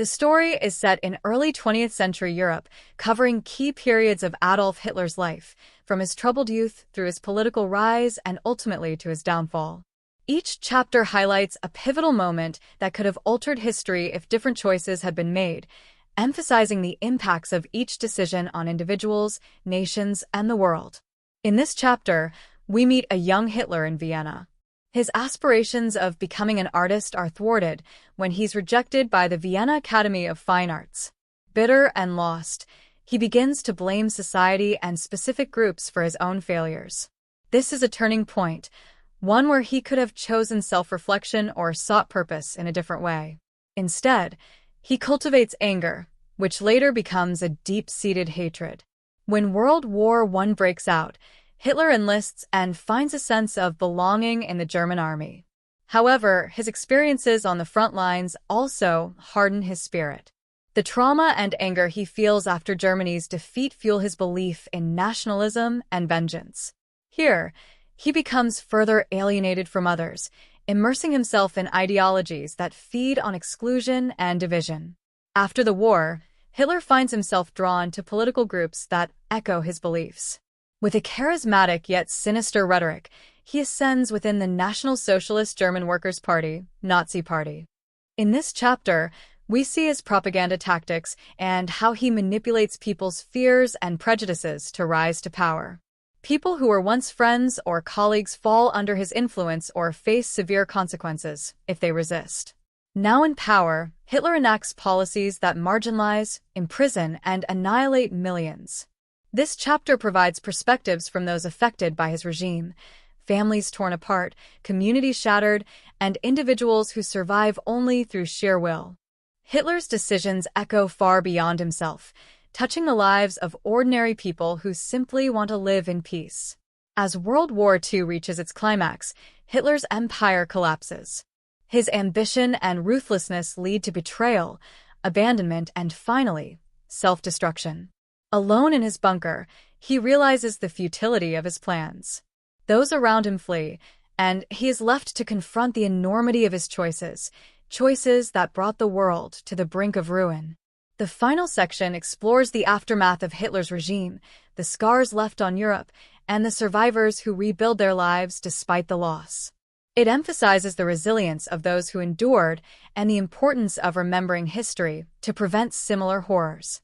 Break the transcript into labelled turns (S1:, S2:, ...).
S1: The story is set in early 20th century Europe, covering key periods of Adolf Hitler's life, from his troubled youth through his political rise and ultimately to his downfall. Each chapter highlights a pivotal moment that could have altered history if different choices had been made, emphasizing the impacts of each decision on individuals, nations, and the world. In this chapter, we meet a young Hitler in Vienna. His aspirations of becoming an artist are thwarted when he's rejected by the Vienna Academy of Fine Arts. Bitter and lost, he begins to blame society and specific groups for his own failures. This is a turning point, one where he could have chosen self-reflection or sought purpose in a different way. Instead, he cultivates anger, which later becomes a deep-seated hatred. When World War I breaks out, Hitler enlists and finds a sense of belonging in the German army. However, his experiences on the front lines also harden his spirit. The trauma and anger he feels after Germany's defeat fuel his belief in nationalism and vengeance. Here, he becomes further alienated from others, immersing himself in ideologies that feed on exclusion and division. After the war, Hitler finds himself drawn to political groups that echo his beliefs. With a charismatic yet sinister rhetoric, he ascends within the National Socialist German Workers' Party, Nazi Party. In this chapter, we see his propaganda tactics and how he manipulates people's fears and prejudices to rise to power. People who were once friends or colleagues fall under his influence or face severe consequences if they resist. Now in power, Hitler enacts policies that marginalize, imprison, and annihilate millions. This chapter provides perspectives from those affected by his regime: families torn apart, communities shattered, and individuals who survive only through sheer will. Hitler's decisions echo far beyond himself, touching the lives of ordinary people who simply want to live in peace. As World War II reaches its climax, Hitler's empire collapses. His ambition and ruthlessness lead to betrayal, abandonment, and finally, self-destruction. Alone in his bunker, he realizes the futility of his plans. Those around him flee, and he is left to confront the enormity of his choices that brought the world to the brink of ruin. The final section explores the aftermath of Hitler's regime, the scars left on Europe, and the survivors who rebuild their lives despite the loss. It emphasizes the resilience of those who endured and the importance of remembering history to prevent similar horrors.